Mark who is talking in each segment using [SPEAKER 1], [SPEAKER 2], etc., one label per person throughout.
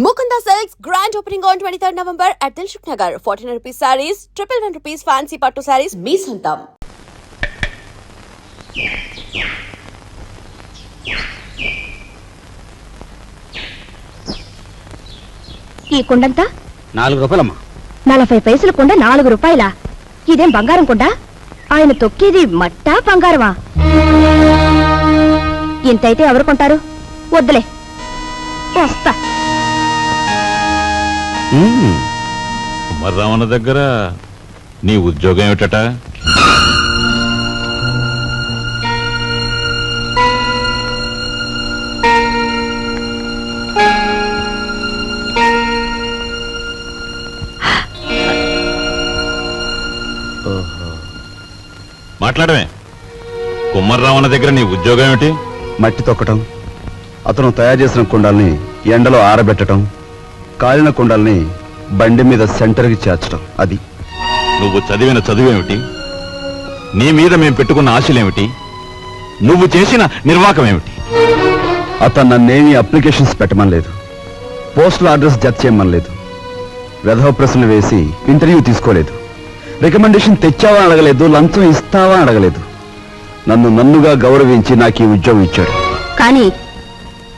[SPEAKER 1] Mukunda Silks grand opening on 23rd November at Dilshuk Nagar. 1400 rupees sarees, 111 rupees fancy pattu sarees. Me Santam.
[SPEAKER 2] ఈ కుండంతా
[SPEAKER 3] 4 రూపాయలమ్మా.
[SPEAKER 2] 40 పైసల కుండ 4 రూపాయలా? ఇదేం బంగారం కుండ? ఆయన తొక్కేది మట్టా బంగారమా? ఇంతైతే ఎవరు కొంటారు? వద్దులే, వస్తా.
[SPEAKER 4] కుమారరామన్న దగ్గర నీ ఉద్యోగం ఏమిటట? మాట్లాడమే. కుమారరామన్న దగ్గర నీ ఉద్యోగం ఏమిటి?
[SPEAKER 3] మట్టి తొక్కటం, అతను తయారు చేసిన కుండల్ని ఎండలో ఆరబెట్టడం, కాలిన కుండల్ని బండి మీద సెంటర్కి చేర్చడం. అది.
[SPEAKER 4] నువ్వు చదివిన చదువేమిటి? నీ మీద మేము పెట్టుకున్న ఆశలేమిటి? నువ్వు చేసిన నిర్వాకం ఏమిటి?
[SPEAKER 3] అతను నన్నేమీ అప్లికేషన్స్ పెట్టమనలేదు, పోస్టల్ అడ్రస్ జత చేయమనలేదు, వెధవ ప్రశ్నలు వేసి ఇంటర్వ్యూ తీసుకోలేదు, రికమెండేషన్ తెచ్చావా అడగలేదు, లంచం ఇస్తావా అడగలేదు. నన్నుగా గౌరవించి నాకు ఈ ఉద్యోగం ఇచ్చాడు.
[SPEAKER 2] కానీ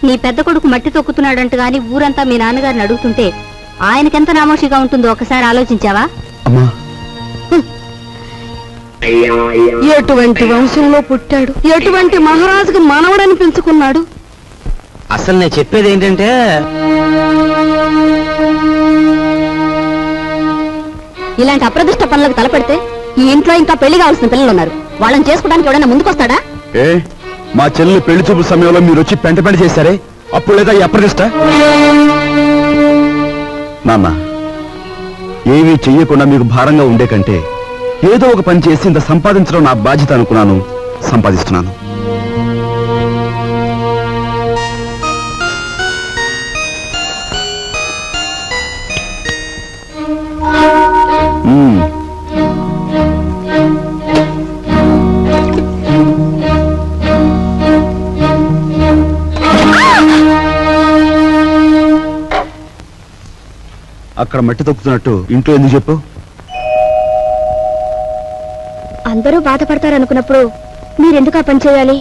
[SPEAKER 2] నీ పెద్ద కొడుకు మట్టి తొక్కుతున్నాడంట గాని ఊరంతా మీ నాన్నగారిని అడుగుతుంటే ఆయనకెంత నామోషిగా ఉంటుందో ఒకసారి ఆలోచించావా?
[SPEAKER 3] అమ్మా,
[SPEAKER 2] ఎటువంటి వంశంలో పుట్టాడు, ఎటువంటి మహారాజుకు మనవడని పెంచుకున్నాడు.
[SPEAKER 5] అసలు నేను చెప్పేది ఏంటంటే,
[SPEAKER 2] ఇలాంటి అప్రదిష్ట పనులకు తలపెడితే ఈ ఇంట్లో ఇంకా పెళ్లి కావాల్సిన పిల్లలు ఉన్నారు. వాళ్ళని చేసుకోవడానికి ఎవడైనా ముందుకొస్తాడా?
[SPEAKER 3] మా చెల్లెలు పెళ్లి చూపు సమయంలో మీరు వచ్చి పెంట చేశారే, అప్పుడు లేదా ఈ అప్రదిష్ట? నాన్న, ఏమీ చెయ్యకుండా మీకు భారంగా ఉండే కంటే ఏదో ఒక పని చేసి ఇంత సంపాదించడం నా బాధ్యత అనుకున్నాను, సంపాదిస్తున్నాను. అక్కడ మట్టి తొక్కుతున్నట్టు ఇంట్లో ఎందుకు చెప్పు?
[SPEAKER 2] అందరూ బాధపడతారనుకున్నప్పుడు మీరెందుకు ఆ పని చేయాలి?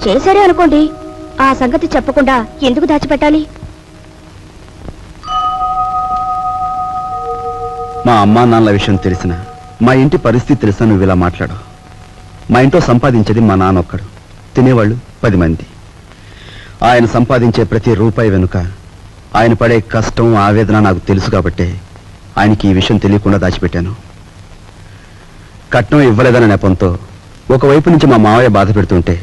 [SPEAKER 2] చేశారే అనుకోండి, ఆ సంగతి చెప్పకుండా ఎందుకు దాచిపెట్టాలి?
[SPEAKER 3] మా అమ్మా నాన్నల విషయం తెలిసిన, మా ఇంటి పరిస్థితి తెలిసిన నువ్వు ఇలా మాట్లాడు. మా ఇంట్లో సంపాదించేది మా నాన్న ఒక్కడు, తినేవాళ్ళు 10 మంది. ఆయన సంపాదించే ప్రతి రూపాయి వెనుక ఆయన పడే కష్టం, ఆవేదన నాకు తెలుసు కాబట్టే ఆయనకి ఈ విషయం తెలియకుండా దాచిపెట్టాను. కట్నం ఇవ్వలేదన్న నెపంతో ఒకవైపు నుంచి మా మావయ్య బాధ పెడుతుంటే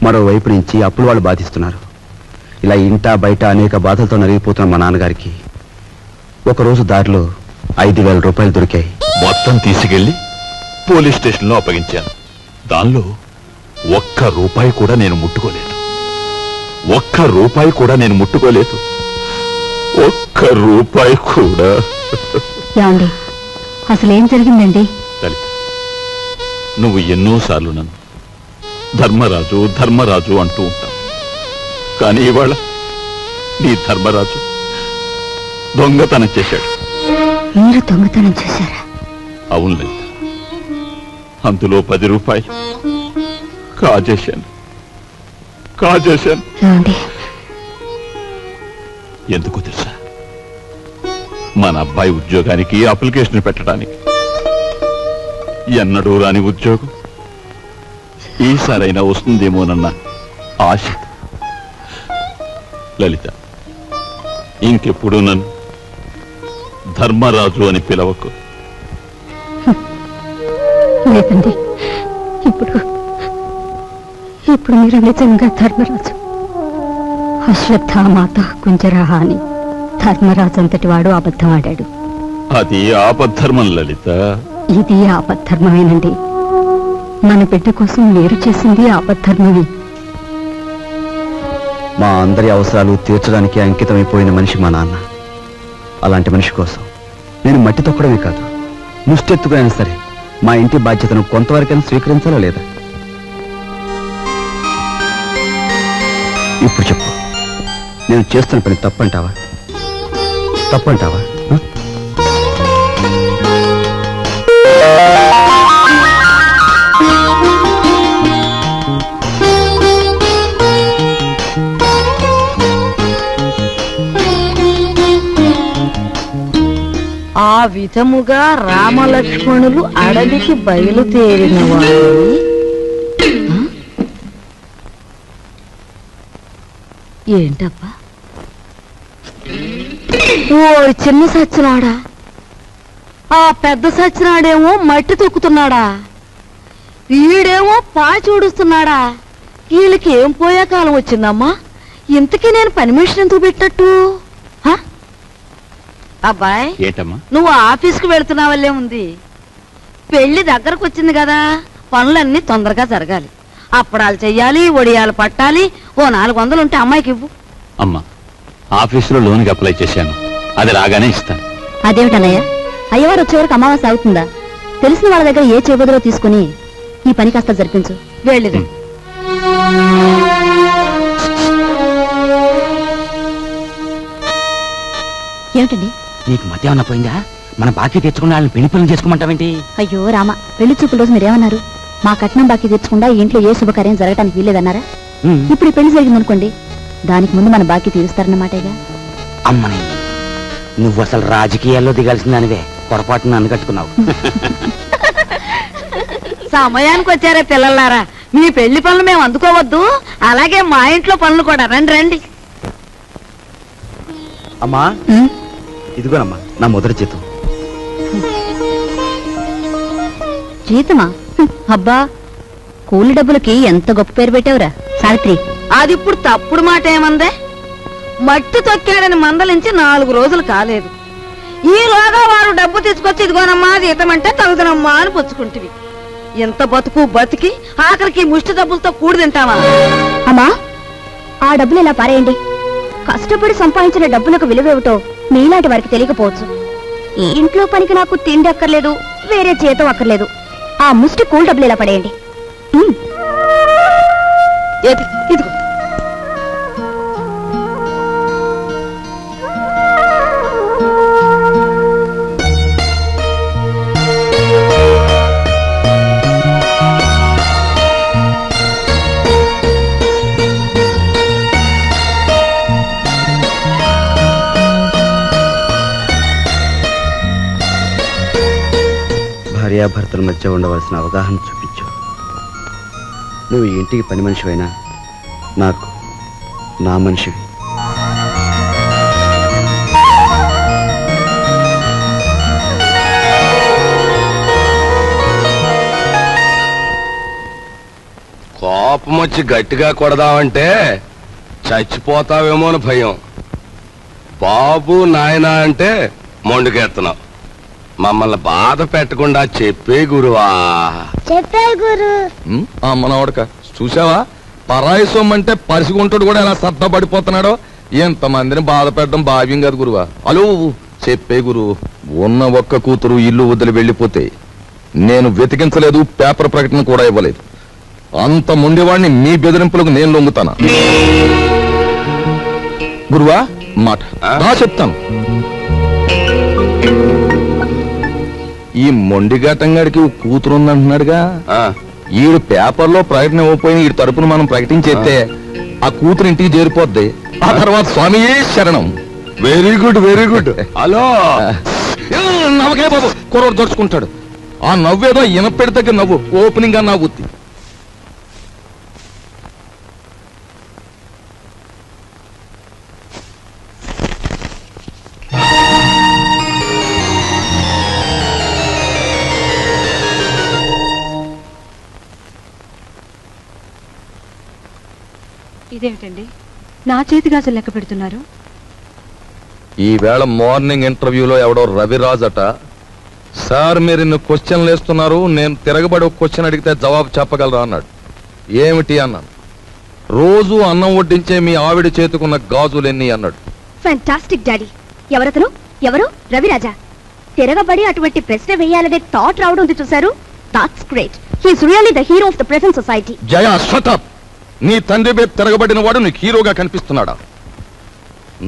[SPEAKER 3] మరోవైపు నుంచి అప్పులు వాళ్ళు బాధిస్తున్నారు. ఇలా ఇంటా బయట అనేక బాధలతో నలిగిపోతున్న మా నాన్నగారికి ఒకరోజు దారిలో 5,000 రూపాయలు దొరికాయి.
[SPEAKER 4] మొత్తం తీసుకెళ్లి పోలీస్ స్టేషన్లో అప్పగించాను. దానిలో 1 రూపాయి కూడా నేను ముట్టుకోలేదు. 1 రూపాయి కూడా నేను ముట్టుకోలేదు. 1 రూపాయి కూడా.
[SPEAKER 2] ఏమండి, అసలేం జరిగిందండి?
[SPEAKER 4] లలిత, నువ్వు ఎన్నోసార్లు నన్ను ధర్మరాజు ధర్మరాజు అంటూ ఉంటావు. కానీ ఇవాళ నీ ధర్మరాజు దొంగతనం చేశాడు.
[SPEAKER 2] మీరు దొంగతనం చేశారా?
[SPEAKER 4] అవును లలిత, అందులో 10 రూపాయలు కాజేశాను.
[SPEAKER 2] ఏమండి,
[SPEAKER 4] ఎందుకు తెలుసా? మన అబ్బాయి ఉద్యోగానికి అప్లికేషన్ పెట్టడానికి. ఎన్నడూ రాని ఉద్యోగం ఈసారైనా వస్తుందేమోనన్న ఆశ. లలిత, ఇంకెప్పుడు నన్ను ధర్మరాజు అని పిలవకు.
[SPEAKER 2] లేదండి, ఇప్పుడు మీరు నిజంగా ధర్మరాజు. అశ్వత్థామాత కుంజరహ అని ధర్మరాజు అంతటి వాడు అబద్ధం ఆడాడు.
[SPEAKER 4] అది ఆపద్ధర్మం లలిత.
[SPEAKER 2] ఇది ఆపద్ధర్మమేనండి. మన బిడ్డ కోసం మీరు చేసింది ఆపద్ధర్మమే.
[SPEAKER 3] మా అందరి అవసరాలు తీర్చడానికి అంకితమైపోయిన మనిషి మా నాన్న. అలాంటి మనిషి కోసం నేను మట్టి తొక్కడమే కాదు, ముష్టెత్తుకైనా సరే మా ఇంటి బాధ్యతను కొంతవరకైనా స్వీకరించాలా లేదా? ఇప్పుడు చెప్పు, నేను చేస్తున్న పని తప్పంటావా? తప్పంటావా?
[SPEAKER 6] ఆ విధముగా రామలక్ష్మణులు అడవికి బయలుదేరిన వారు ఏంటబ్బా? ఓ చిన్న సచ్చినాడా, ఆ పెద్ద సచ్చినాడేమో మట్టి తొక్కుతున్నాడా, వీడేమో పాచి ఊడుస్తున్నాడా. వీళ్ళకి ఏం పోయే కాలం వచ్చిందమ్మా? ఇంతకీ నేను పని మనిషిని ఎందుకు పెట్టట్టు? అబ్బాయ్,
[SPEAKER 4] ఏంటమ్మా?
[SPEAKER 6] నువ్వు ఆఫీస్కి వెళుతున్నావల్లే ఉంది. పెళ్లి దగ్గరకు వచ్చింది కదా, పనులన్నీ తొందరగా జరగాలి. అప్పడాలు చెయ్యాలి, వడియాలు పట్టాలి. ఓ 400 ఉంటే అమ్మాయికి ఇవ్వు.
[SPEAKER 4] అమ్మా, ఆఫీసులో లోన్కి అప్లై చేశాను, అది రాగానే ఇస్తాను.
[SPEAKER 2] అదేమిటన్నయ్య, అయ్యవారు వచ్చే వరకు అమావాస్య అవుతుందా? తెలిసిన వాళ్ళ దగ్గర ఏ చేబదులో తీసుకుని ఈ పని కాస్త జరిపించు.
[SPEAKER 6] వెళ్ళిరా.
[SPEAKER 2] ఏమిటండి?
[SPEAKER 5] నీకు మధ్య ఏమన్నా పోయిందా? మన బాకీ తెచ్చుకున్న వాళ్ళని పెళ్లి పనులు చేసుకోమంటావేంటి?
[SPEAKER 2] అయ్యో రామ, పెళ్లి చూపుల రోజు మీరేమన్నారు? మా కట్నం బాకీ తెచ్చకుండా ఇంట్లో ఏ శుభకార్యం జరగటానికి వీల్లేదన్నారా? ఇప్పుడు ఈ పెళ్లి జరిగిందనుకోండి, దానికి ముందు మన బాకీ తీరుస్తారన్నమాటేగా.
[SPEAKER 5] అమ్మని, నువ్వు అసలు రాజకీయాల్లో దిగాల్సిన దానివే, పొరపాటున నన్ను కట్టుకున్నావు.
[SPEAKER 6] సమయానికి వచ్చారే పిల్లలారా, మీ పెళ్లి పనులు మేము అందుకోవద్దు, అలాగే మా ఇంట్లో పనులు కూడా. రండి రండి.
[SPEAKER 3] అమ్మా, ఇదిగోనమ్మా నా మొదటి జీతం.
[SPEAKER 2] జీతమా? అబ్బా, కూలి డబ్బులకి ఎంత గొప్ప పేరు పెట్టావురా సావిత్రి.
[SPEAKER 6] అది ఇప్పుడు తప్పుడు మాట ఏమందే? మట్టి తొక్కాడని మందలించి 4 రోజులు కాలేదు. ఈలోగా వారు డబ్బు తీసుకొచ్చి ఇదిగోనమ్మా జీతం అంటే తగుదనమ్మా అని పుచ్చుకుంటివి. ఎంత బతుకు బతికి ఆఖరికి ముష్టి డబ్బులతో కూడి తింటావా?
[SPEAKER 2] అమ్మా, ఆ డబ్బులు ఇలా పారేయండి. కష్టపడి సంపాదించిన డబ్బులకు విలువేమిటో మీలాంటి వారికి తెలియకపోవచ్చు. ఈ ఇంట్లో పనికి నాకు తిండి అక్కర్లేదు, వేరే జీతం అక్కర్లేదు. ఆ ముష్టి కూల్ డబ్బులు ఇలా పడేయండి.
[SPEAKER 6] ఇదిగో.
[SPEAKER 3] భార్యాభర్తల మధ్య ఉండవలసిన అవగాహన చూపించు. నువ్వు ఈ ఇంటికి పని మనిషివైనా నాకు నా మనిషివి.
[SPEAKER 7] కోపం వచ్చి గట్టిగా కొడదామంటే చచ్చిపోతావేమో అని భయం. బాబు నాయనా అంటే మొండుకెత్తనావు. మమ్మల్ని బాధ పెట్టకుండా చెప్పే గురువా.
[SPEAKER 2] చెప్పే గురు.
[SPEAKER 7] మనవడక చూసావా, పరాయి సొమ్మంటే పరిసిగుంటాడు కూడా ఎలా సత్తపడిపోతున్నాడో. ఎంతమందిని బాధ పెట్టడం భావ్యం కాదు గురువా. అలో చెప్పే గురు. ఉన్న ఒక్క కూతురు ఇల్లు వదిలి వెళ్ళిపోతే నేను వెతికించలేదు, పేపర్ ప్రకటన కూడా ఇవ్వలేదు. అంత ముండేవాడిని మీ బెదిరింపులకు నేను లొంగుతానా? గురువా మాట చెప్తాను. ఈ మొండిఘాటంగాడికి కూతురుందంటున్నాడుగా, ఈడు పేపర్లో ప్రకటన ఇవ్వకపోయిన ఈ తరపున మనం ప్రకటించేస్తే ఆ కూతురు ఇంటికి చేరిపోద్ది. ఆ తర్వాత స్వామియే శరణం. Very good very good. Hello నవ్వకే బాబు, కుర్రోడు దోచుకుంటాడు. ఆ నవ్వేదో ఇనపెడి దగ్గర నవ్వు, ఓపెనింగ్ గా నవ్వుద్ది.
[SPEAKER 8] ఇదేమిటండి, నా చేతి గాజులు లెక్క పెడుతున్నారు?
[SPEAKER 7] ఈవేళ మార్నింగ్ ఇంటర్వ్యూలో ఎవడో రవిరాజ్ అట, సార్ మీరు ఇన్ని క్వశ్చన్లు వేస్తున్నారు, నేను తిరగబడి ఒక క్వశ్చన్ అడిగితే జవాబు చెప్పగలరా అన్నాడు. ఏమిటి అన్నాను. రోజు అన్నం వడ్డించే మీ ఆవిడ చేతుకున్న గాజులు ఎన్ని అన్నాడు.
[SPEAKER 2] Fantastic daddy. ఎవరతను? ఎవరు? రవిరాజా. తిరగబడి అటువంటి ప్రశ్న వేయాలనే థాట్ రావడం ఉంది చూశారు. That's great. He is really the hero of the present society.
[SPEAKER 7] Jaya shut up. నీ తండ్రి మీద తిరగబడిన వాడు నీకు హీరోగా కనిపిస్తున్నాడా?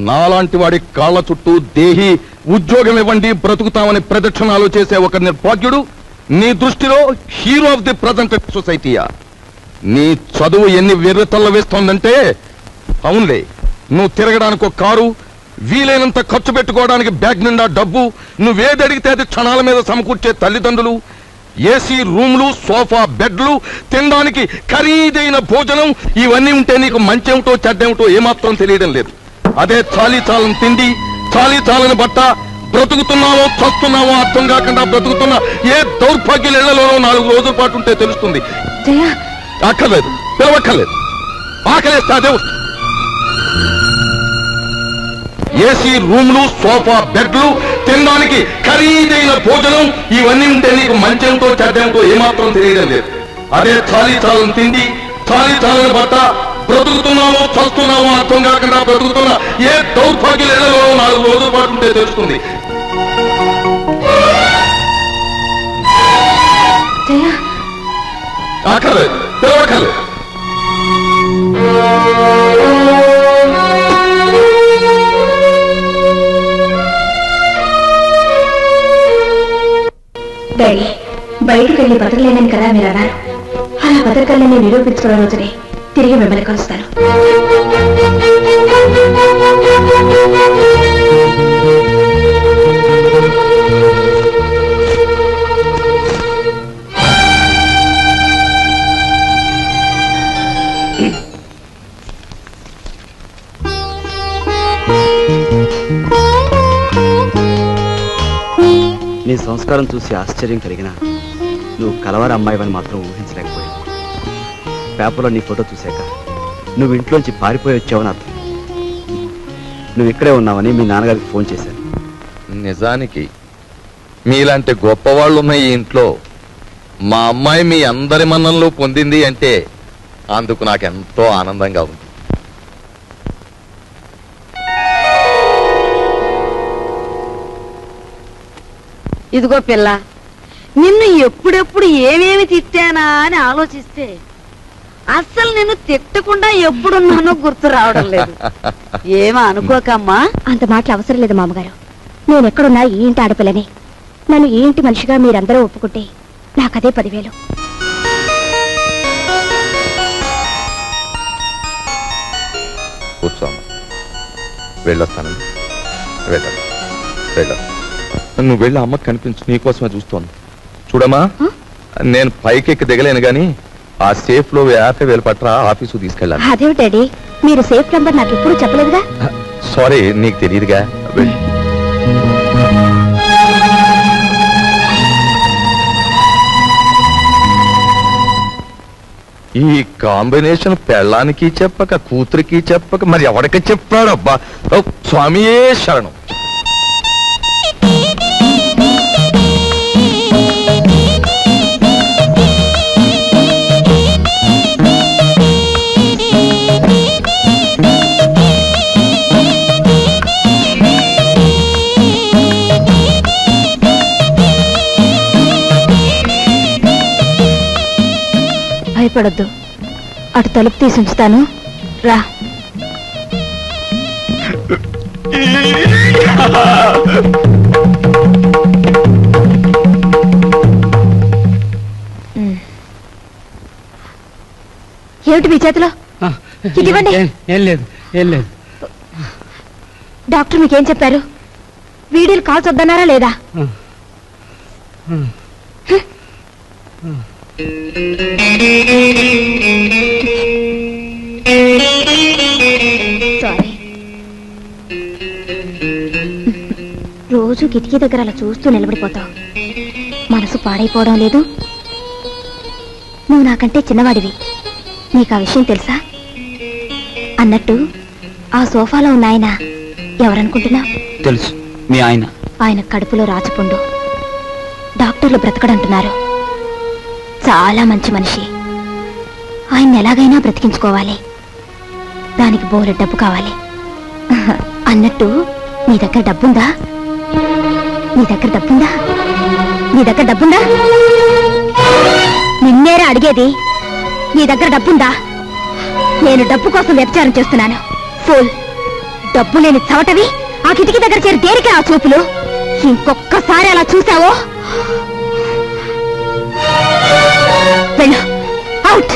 [SPEAKER 7] నాలాంటి వాడి కాళ్ళ చుట్టూ దేహి ఉద్యోగం ఇవ్వండి బ్రతుకుతామని ప్రదక్షిణాలు చేసే ఒక నిర్భాగ్యుడు నీ దృష్టిలో హీరో ఆఫ్ ది ప్రజెంట్ సొసైటీయా? నీ చదువు ఎన్ని వెర్రతల్ల వేస్తోందంటే, అవునులే, నువ్వు తిరగడానికి ఒక కారు, వీలైనంత ఖర్చు పెట్టుకోవడానికి బ్యాగ్ నిండా డబ్బు, నువ్వేది అడిగితే అది క్షణాల మీద సమకూర్చే తల్లిదండ్రులు, ఏసీ రూమ్లు, సోఫా బెడ్లు, తినడానికి ఖరీదైన భోజనం, ఇవన్నీ ఉంటే నీకు మంచేమిటో చెడ్డేమిటో ఏమాత్రం తెలియడం లేదు. అదే చాలీ చాలని తిండి, చాలీ చాలని బట్ట, బ్రతుకుతున్నావో చస్తున్నావో అర్థం కాకుండా బ్రతుకుతున్న ఏ దౌర్భాగ్యుల 4 రోజుల పాటు ఉంటే తెలుస్తుంది. అక్కర్లేదు, పిలవక్కర్లేదు. ఆకలేస్తే అదే వస్తుంది. ఏసీ రూమ్లు, సోఫా బెడ్లు, తినడానికి ఖరీదైన భోజనం, ఇవన్నీ ఉంటే నీకు మంచేమిటో చెడ్డేమిటో ఏమాత్రం తెలియడం లేదు. అదే చాలీ చాలని తిండి, చాలీ చాలని బట్ట, బ్రతుకుతున్నావో చస్తున్నావో అర్థం కాకుండా బ్రతుకుతున్న ఏ దౌర్భాగ్యుల 4 రోజుల పాటు ఉంటే తెలుస్తుంది. అక్కర్లేదు, పిలవక్కర్లేదు.
[SPEAKER 2] డాడీ, బయటకు వెళ్ళి బతకలేనని కదా మీరు అన్నారు. అలా బతకలేని నిరూపించుకున్న రోజునే తిరిగి మిమ్మల్ని కలుస్తాను.
[SPEAKER 3] నీ సంస్కారం చూసి ఆశ్చర్యం కలిగినా నువ్వు కలవారి అమ్మాయివని మాత్రం ఊహించలేకపోయావు. పేపర్లో నీ ఫోటో చూశాక నువ్వు ఇంట్లోంచి పారిపోయి వచ్చావని అర్థం. నువ్వు ఇక్కడే ఉన్నావని మీ నాన్నగారికి ఫోన్ చేశాను.
[SPEAKER 7] నిజానికి మీలాంటి గొప్పవాళ్ళు ఉన్న ఈ ఇంట్లో మా అమ్మాయి మీ అందరి మన్ననలు పొందింది అంటే అందుకు నాకెంతో ఆనందంగా ఉంది.
[SPEAKER 6] ఇదిగో పిల్ల, నిన్ను ఎప్పుడెప్పుడు ఏమేమి తిట్టానా అని ఆలోచిస్తే అస్సలు నిన్ను తిట్టకుండా ఎప్పుడున్నానో గుర్తు రావడం లేదు. ఏమో అనుకోకమ్మా.
[SPEAKER 2] అంత మాటలు అవసరం లేదు మామగారు. నేను ఎక్కడున్నా ఈ ఇంటి ఆడపిల్లని. నన్ను ఈ ఇంటి మనిషిగా మీరందరూ ఒప్పుకుంటే నాకదే 10,000.
[SPEAKER 7] కూర్చోమ్మా, వెళ్ళొస్తానండి. వెళ్ళ నువ్వు వెళ్ళి అమ్మకి కనిపించు, నీకోసమే చూస్తోంది. చూడమ్మా, నేను పైకెక్కి దిగలేను గాని ఆ సేఫ్ లో 50,000 పట్ల ఆఫీసు తీసుకెళ్ళాలి.
[SPEAKER 2] అదే డాడీ, మీరు సేఫ్ నంబర్ నాకు ఎప్పుడు చెప్పలేదుగా.
[SPEAKER 7] సారీ, నీకు తెలియదుగా. వెళ్ళి ఈ కాంబినేషన్ పెళ్ళానికి చెప్పక కూతురికి చెప్పక మరి ఎవరికి చెప్పాడు? అబ్బా, స్వామియే శరణం.
[SPEAKER 2] భయపడొద్దు, అటు తలుపు తీసి ఉంచుతాను, రా. ఏమిటి మీ చేతిలో? ఇవ్వండి.
[SPEAKER 9] ఏం లేదు.
[SPEAKER 2] డాక్టర్ మీకేం చెప్పారు? వీడియోలు కాల్స్ వద్దన్నారా లేదా? సారీ. రోజు కిటికీ దగ్గర అలా చూస్తూ నిలబడిపోతావు. మనసు పాడైపోవడం లేదు. నువ్వు నాకంటే చిన్నవాడివి, నీకు ఆ విషయం తెలుసా? అన్నట్టు ఆ సోఫాలో ఉన్న ఆయన ఎవరనుకుంటున్నా?
[SPEAKER 5] తెలుసు, మీ ఆయన.
[SPEAKER 2] ఆయన కడుపులో రాచపుండు. డాక్టర్లు బ్రతకడంటున్నారు. చాలా మంచి మనిషి. ఆయన ఎలాగైనా బ్రతికించుకోవాలి. దానికి బోలె డబ్బు కావాలి. అన్నట్టు నీ దగ్గర డబ్బుందా? నిన్నేరా అడిగేది. నీ దగ్గర డబ్బుందా? నేను డబ్బు కోసం వ్యభిచారం చేస్తున్నాను. ఫూల్. డబ్బు లేని చవటవి ఆ కిటికీ దగ్గర చేరి దేనికే ఆ చూపులు? ఇంకొక్కసారి అలా చూసావో వెళ్ళు, అవుట్.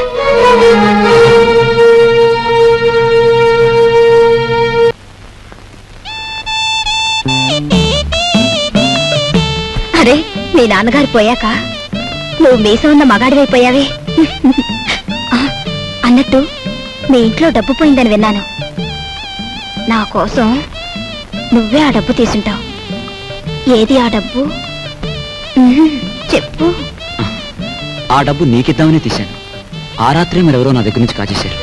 [SPEAKER 2] అరే, మీ నాన్నగారు పోయాక నువ్వు మీసం ఉన్న మగాడివైపోయావే. అన్నట్టు మీ ఇంట్లో డబ్బు పోయిందని విన్నాను. నా కోసం నువ్వే ఆ డబ్బు తీసుంటావు. ఏది ఆ డబ్బు? చెప్పు.
[SPEAKER 5] ఆ డబ్బు నీకిద్దామని తీశాను. ఆ రాత్రే మరెవరో నా దగ్గర నుంచి కాజేశారు.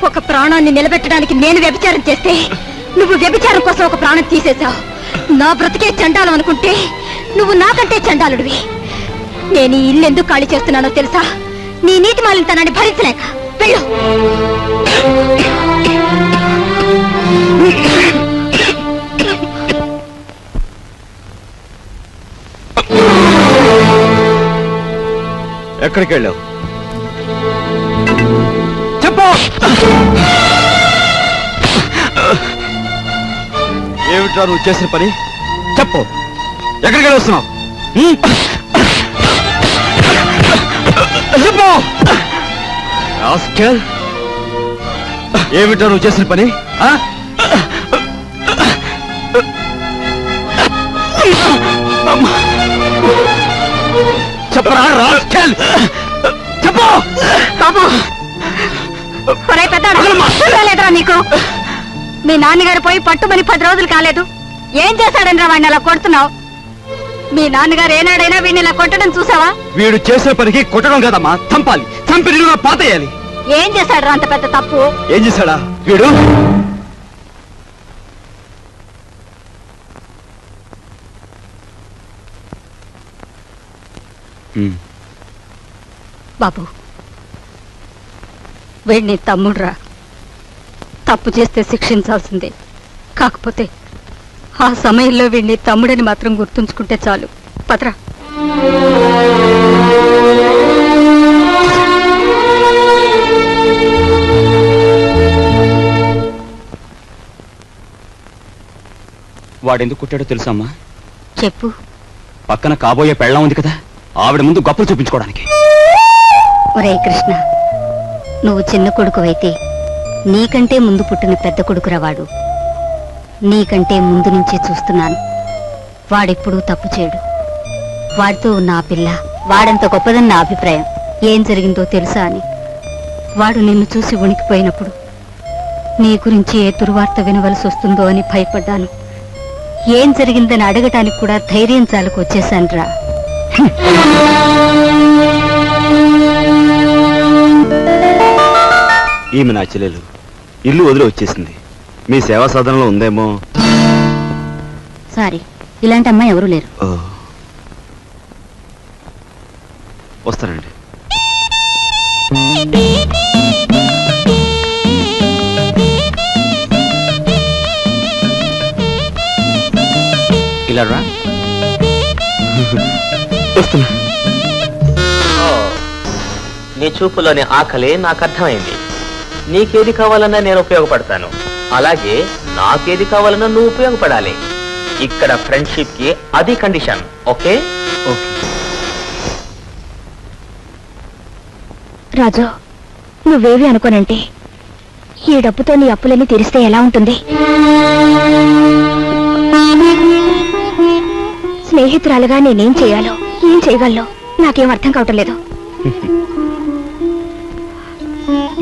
[SPEAKER 2] ఒక ప్రాణాన్ని నిలబెట్టడానికి నేను వ్యభిచారం చేస్తే నువ్వు వ్యభిచారం కోసం ఒక ప్రాణం తీసేశావు. నా బ్రతికే చండాలం అనుకుంటే నువ్వు నాకంటే చండాలుడివి. నేను ఈ ఇల్లు ఎందుకు ఖాళీ చేస్తున్నానో తెలుసా? నీ నీతి మాలినతనాన్ని భరించలేక. వెళ్ళు.
[SPEAKER 3] ఎక్కడికి వెళ్ళావు? చెప్పు. ఏమిట్రా నువ్వు చేసిన పని? చెప్పు, ఎక్కడికి వెళ్ళి వస్తున్నావు? చెప్పు. ఏమిట్రా నువ్వు చేసిన పని? చెప్పరా రాస్కెల్, చెప్పు.
[SPEAKER 2] పెద్దలేదురా నీకు? మీ నాన్నగారు పోయి పట్టుమని 10 రోజులు కాలేదు. ఏం చేశాడని వాడిని అలా కొడుతున్నావు? మీ నాన్నగారు ఏనాడైనా వీడిని ఇలా కొట్టడం చూసావా?
[SPEAKER 3] వీడు చేసిన పనికి కొట్టడం కదమ్మా, చంపాలి. చంపి నిన్ను పాతేయాలి.
[SPEAKER 2] ఏం చేశాడు అంత పెద్ద తప్పు?
[SPEAKER 3] ఏం చేశాడా వీడు?
[SPEAKER 2] బాబు, వీడిని తమ్ముడురా. తప్పు చేస్తే శిక్షించాల్సిందే. కాకపోతే ఆ సమయంలో వీడిని తమ్ముడని మాత్రం గుర్తుంచుకుంటే చాలు. పత్రా.
[SPEAKER 5] వాడెందుకు కొట్టాడో తెలుసమ్మా?
[SPEAKER 2] చెప్పు.
[SPEAKER 5] పక్కన కాబోయే పెళ్ళం ఉంది కదా, ఆవిడ ముందు గొప్పలు చూపించుకోవడానికి.
[SPEAKER 2] ఒరే కృష్ణ, నువ్వు చిన్న కొడుకువైతే నీకంటే ముందు పుట్టిన పెద్ద కొడుకురా వాడు. నీకంటే ముందు నుంచే చూస్తున్నాను. వాడెప్పుడూ తప్పు చేయడు. వాడితో ఉన్న ఆ పిల్ల వాడంత గొప్పదని నా అభిప్రాయం. ఏం జరిగిందో తెలుసా అని వాడు నిన్ను చూసి వణికిపోయినప్పుడు నీ గురించి ఏ దుర్వార్త వినవలసి వస్తుందో అని భయపడ్డాను. ఏం జరిగిందని అడగటానికి కూడా ధైర్యం చాలకు వచ్చేశానురా.
[SPEAKER 3] ఈమె నా చెల్లెలు ఇల్లు వదిలి వచ్చేసింది. మీ సేవా సాధనలో ఉందేమో.
[SPEAKER 2] సారీ, ఇలాంటి అమ్మాయి ఎవరూ లేరు.
[SPEAKER 3] వస్తానండి.
[SPEAKER 5] ఇలా రా.
[SPEAKER 3] వస్తున్నా.
[SPEAKER 9] నీ చూపులోని ఆకలి నాకు అర్థమైంది. నీకేది కావాలన్నా నేను ఉపయోగపడతాను, అలాగే నాకేది కావాలన్నా నువ్వు ఉపయోగపడాలి. ఇక్కడ ఫ్రెండ్షిప్ కి అది కండిషన్. ఓకే?
[SPEAKER 2] రాజు, నువ్వేవి అనుకోనంటే ఈ డబ్బుతో నీ అప్పులన్నీ తీరిస్తే ఎలా ఉంటుంది? స్నేహితురాలుగా నేనేం చేయాలో, ఏం చేయగలను నాకేం అర్థం కావటం లేదు.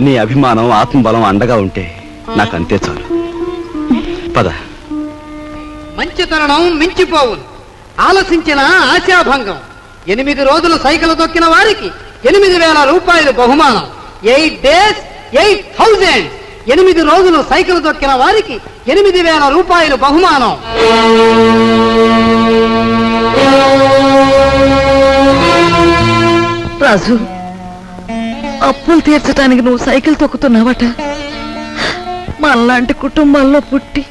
[SPEAKER 3] నీ అభిమానం, ఆత్మబలం అండగా ఉంటే నాకు అంతే చాలు. పద.
[SPEAKER 10] మంచి తరుణం మించిపోవును, ఆలోచించిన ఆశాభంగం. 8 రోజులు సైకిల్ తొక్కిన వారికి 8,000 రూపాయలు బహుమానం. 8 days 8,000. 8 రోజులు సైకిల్ తొక్కిన వారికి 8,000 రూపాయలు బహుమానం.
[SPEAKER 6] రాజు, అప్పులు తీర్చడానికి నువ్వు సైకిల్ తొక్కుతున్నావట. మనలాంటి కుటుంబాల్లో పుట్టి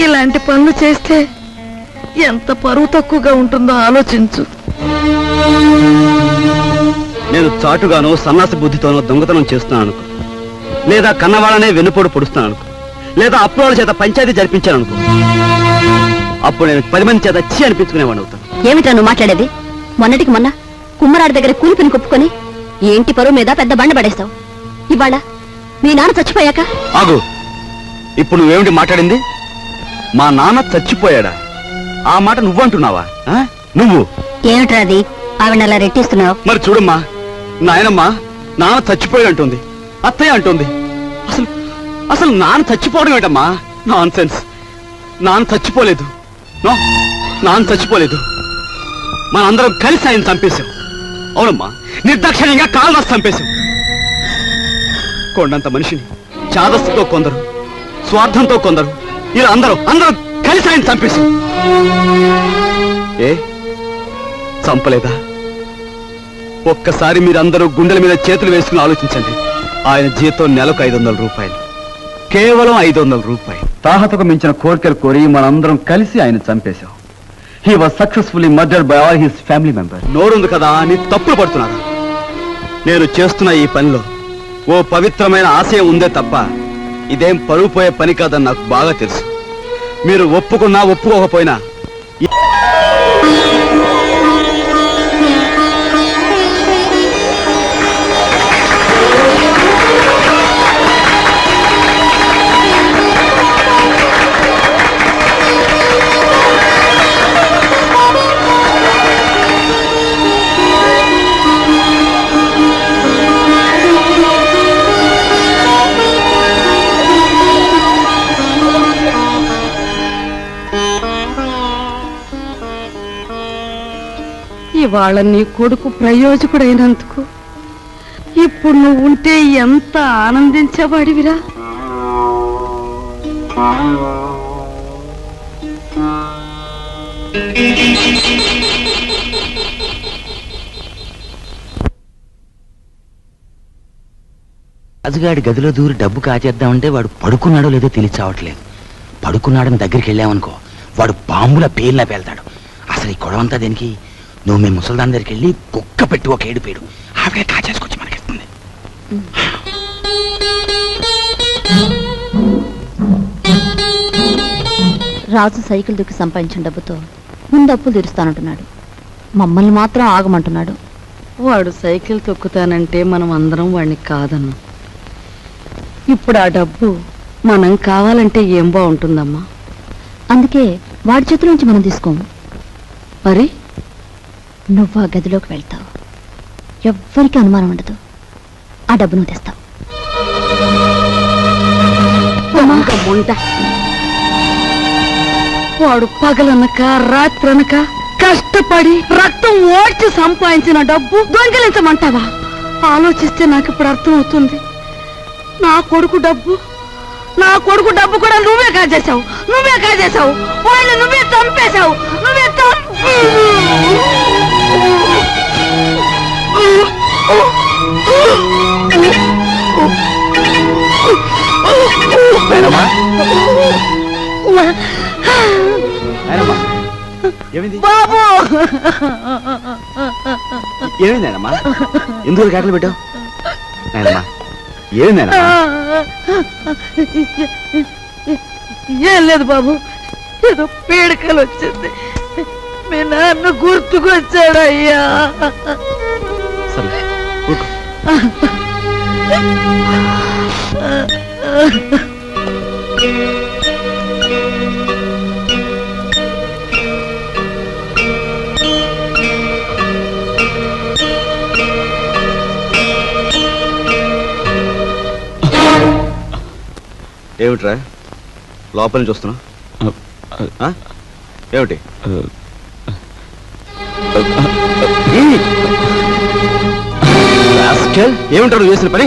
[SPEAKER 6] ఇలాంటి పనులు చేస్తే ఎంత పరువు తక్కువగా ఉంటుందో ఆలోచించు.
[SPEAKER 3] నేను చాటుగానో సన్నాసి బుద్ధితోనో దొంగతనం చేస్తున్నాను అనుకో. లేదా కన్నవాళ్ళనే వెన్నుపోటు పొడుస్తున్నాను అనుకో, లేదా అప్పుల చేత పంచాయతీ జరిపించాను అనుకో, అప్పుడు నేను 10 మంది చేత చీ అనిపించుకునేవాడిని అవుతాను.
[SPEAKER 2] ఏమిట్రా నువ్వు మాట్లాడేది? మొన్నటికి మొన్న కుమ్మరాడి దగ్గర కూలిపిని కొప్పుకొని ఈ ఇంటి పరువు మీద పెద్ద బండ పడేస్తావు. ఇవాళ మీ నాన్న చచ్చిపోయాక
[SPEAKER 3] ఆగు. ఇప్పుడు నువ్వేమిటి మాట్లాడింది? మా నాన్న చచ్చిపోయాడా? ఆ మాట నువ్వంటున్నావా? నువ్వు
[SPEAKER 2] ఏమిట్రా అది? ఆవిడ అలా రెట్టిస్తున్నావు.
[SPEAKER 3] మరి చూడమ్మా, నాయనమ్మ నాన్న చచ్చిపోయాడు అంటుంది, అత్తయ్య అంటుంది. అసలు అసలు నాన్న చచ్చిపోవడం ఏంటమ్మా? Non sense. నాన్న చచ్చిపోలేదు. నాన్న చచ్చిపోలేదు. మనందరం కలిసి ఆయన చంపేశాం. అవునమ్మా, నిర్దాక్షిణ్యంగా కాలు రాసి చంపేశాం. కొండంత మనిషిని చాదస్తుతో కొందరు, స్వార్థంతో కొందరు, ఇలా అందరం కలిసి ఆయన చంపేశాం. ఏ చంపలేదా? ఒక్కసారి మీరందరూ గుండెల మీద చేతులు వేసుకుని ఆలోచించండి. ఆయన జీతం నెలకు 500 రూపాయలు, కేవలం 500 రూపాయలు. తాహతకు మించిన కోరికలు కోరి మనందరం కలిసి ఆయన చంపేశాం. He was successfully murdered by all his family members. నోరుంది కదా అని తప్పులు పడుతున్నారు. నేను చేస్తున్న ఈ పనిలో ఓ పవిత్రమైన ఆశయం ఉందే తప్ప ఇదేం పరువు పోయే పని కాదని నాకు బాగా తెలుసు. మీరు ఒప్పుకున్నా ఒప్పుకోకపోయినా
[SPEAKER 6] ఇవాళ నీ కొడుకు ప్రయోజకుడైనందుకు ఇప్పుడు నువ్వు ఉంటే ఎంత ఆనందించేవాడివిరా.
[SPEAKER 5] రాజుగాడి గదిలో దూరి డబ్బు కాచేద్దామంటే వాడు పడుకున్నాడో లేదో తెలియచావట్లేదు. పడుకున్నాడని దగ్గరికి వెళ్ళామనుకో, వాడు బాంబుల పేర్లా పేల్తాడు. అసలు ఈ గొడవంతా దేనికి? నువ్వు మీ ముసల్దాన్ దగ్గరికి వెళ్ళి కుక్క పెట్టి ఒక ఏడుపేడు, ఆవిడే కాచేసుకొచ్చి మనకిస్తుంది.
[SPEAKER 2] రాజు సైకిల్ దుక్కి సంపాదించిన డబ్బుతో ముందు అప్పులు తీరుస్తానంటున్నాడు. మమ్మల్ని మాత్రం ఆగమంటున్నాడు.
[SPEAKER 6] వాడు సైకిల్ తొక్కుతానంటే మనం అందరం వాడిని కాదన్నాం. ఇప్పుడు ఆ డబ్బు మనం కావాలంటే ఏం బాగుంటుందమ్మా?
[SPEAKER 2] అందుకే వాడి చేతుల నుంచి మనం తీసుకోము.
[SPEAKER 6] మరి
[SPEAKER 2] నువ్వు ఆ గదిలోకి వెళ్తావు, ఎవ్వరికి అనుమానం ఉండదు. ఆ డబ్బు నువ్వు తెస్తావు.
[SPEAKER 6] వాడు పగలనక రాత్రనక కష్టపడి రక్తం ఓడ్చి సంపాదించిన డబ్బు దొంగిలించమంటావా? ఆలోచిస్తే నాకు ఇప్పుడు అర్థమవుతుంది. నా కొడుకు డబ్బు కూడా నువ్వే కాజేశావు. వాళ్ళు నువ్వే చంపేశావు.
[SPEAKER 3] బాబు ఏమైందమ్మా? ఎందుకు కేకలు పెట్టావు?
[SPEAKER 6] ఏం లేదు బాబు, ఏదో పీడకలు వచ్చింది. మీ నాన్న గుర్తుకొచ్చాడయ్యా.
[SPEAKER 3] సరే ఏమిట్రా లోపల చూస్తున్నా? ఏమిటి? ఏమిటారు చేసిన పని?